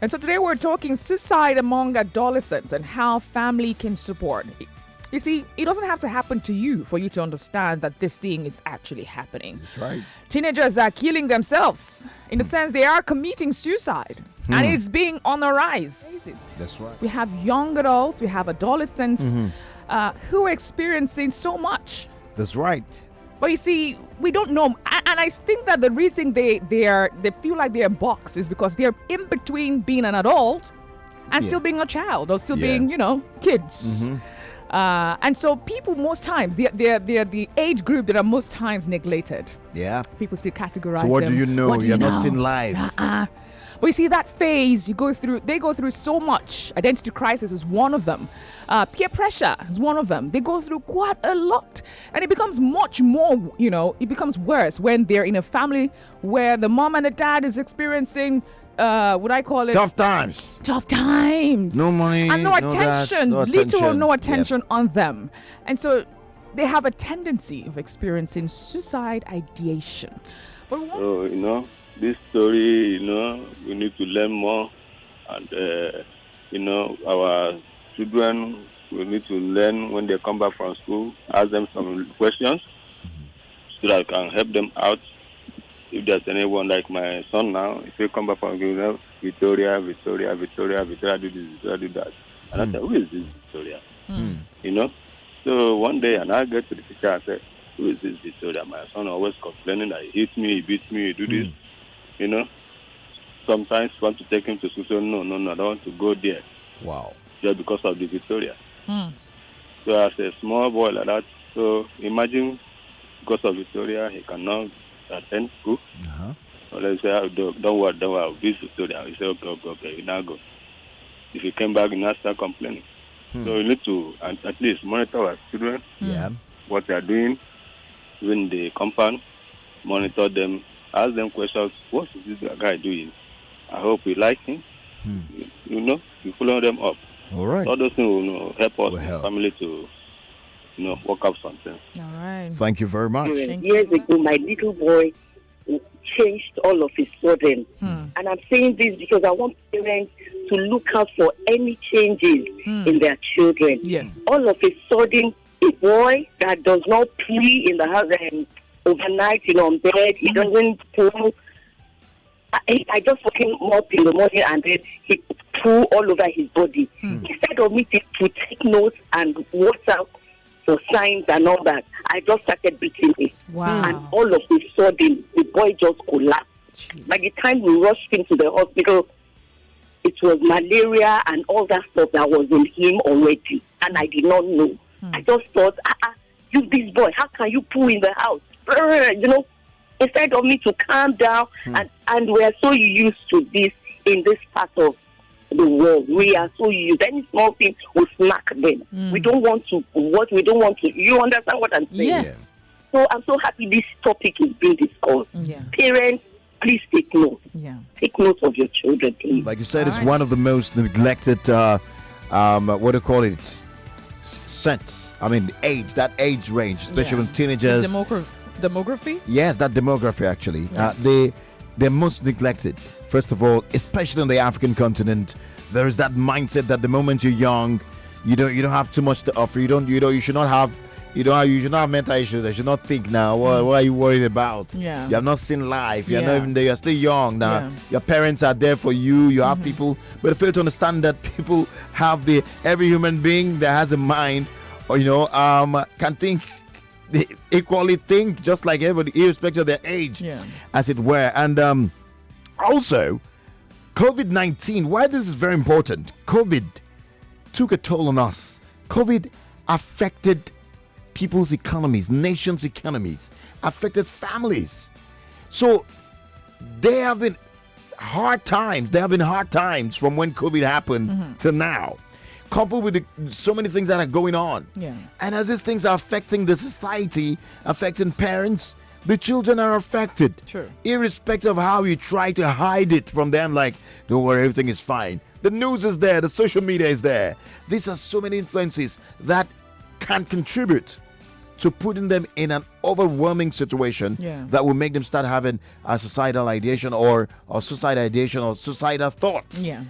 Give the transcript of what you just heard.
And so today we're talking suicide among adolescents and how family can support. You see, it doesn't have to happen to you for you to understand that this thing is actually happening. That's right. Teenagers are killing themselves. In the sense, they are committing suicide. And it's being on the rise. That's right. We have young adults, we have adolescents who are experiencing so much. That's right. But you see, we don't know. And I think that the reason they feel like they're boxed is because they're in between being an adult and still being a child or still being, kids. And so people most times, they're the age group that are most times neglected. Yeah. People still categorize So what them. do you know? You're not seeing life. But you see, that phase they go through so much. Identity crisis is one of them. Peer pressure is one of them. They go through quite a lot. And it becomes much more, it becomes worse when they're in a family where the mom and the dad is experiencing, what I call it? Tough times. Tough times. No money. And no attention. No Little or no attention. attention on them. And so they have a tendency of experiencing suicide ideation. But So, this story, we need to learn more. And, our children, we need to learn when they come back from school, ask them some questions so that I can help them out. If there's anyone like my son now, if he come back from school, Victoria, do this, Victoria, do that. And I said, who is this Victoria? So one day, and I get to the teacher and say, who is this Victoria? My son always complaining that he hits me, he beats me, he do this. Sometimes want to take him to school. So no, I don't want to go there. Wow. Just because of the Victoria. So as a small boy like that, so imagine because of Victoria, he cannot attend school. So let's say, don't worry, this Victoria. He said, okay, you now go. If he came back, you now start complaining. So you need to at least monitor our children, what they are doing, even the compound, monitor them, ask them questions. What is this guy doing? I hope we like him. You follow them up. All right. All those things will help us, family, to work out something. all right. Thank you very much. Years ago, my little boy changed all of his sudden. And I'm saying this because I want parents to look out for any changes in their children. Yes. All of a sudden, a boy that does not play in the house and overnight, on bed, he doesn't pull. I just woke him up in the morning and then he pull all over his body. Instead of me to take notes and watch out for signs and all that, I just started beating him. Wow. And all of a sudden, the boy just collapsed. Jeez. By the time we rushed him to the hospital, it was malaria and all that stuff that was in him already. And I did not know. I just thought, you this boy, how can you poo in the house? Instead of me to calm down, and we are so used to this in this part of the world. We are so used. Any small thing will smack them. We don't want to. You understand what I'm saying? Yeah. So I'm so happy this topic is being discussed. Yeah. Parents, please take note. Yeah. Take note of your children, please. Like you said, it's All right. one of the most neglected, what do you call it? Sense. I mean, that age range, especially when teenagers. Demography? Yes, that demography actually. Yeah. They're most neglected. First of all, especially on the African continent, there is that mindset that the moment you're young, you don't have too much to offer. You should not have mental issues. You should not think now. What are you worried about? Yeah. You have not seen life. You're not Yeah. even there. You're still young now. Yeah. Your parents are there for you. You have people, but they fail to understand that people have every human being that has a mind, or can think. They equally think just like everybody, irrespective of their age, as it were. And also, COVID-19, why this is very important. COVID took a toll on us. COVID affected people's economies, nations' economies, affected families. So there have been hard times. There have been hard times from when COVID happened to now, coupled with so many things that are going on. Yeah. And as these things are affecting the society, affecting parents, the children are affected. True. Irrespective of how you try to hide it from them, like, don't worry, everything is fine. The news is there, the social media is there. These are so many influences that can contribute to putting them in an overwhelming situation that will make them start having a suicidal ideation or suicide ideation or suicidal thoughts. Yeah.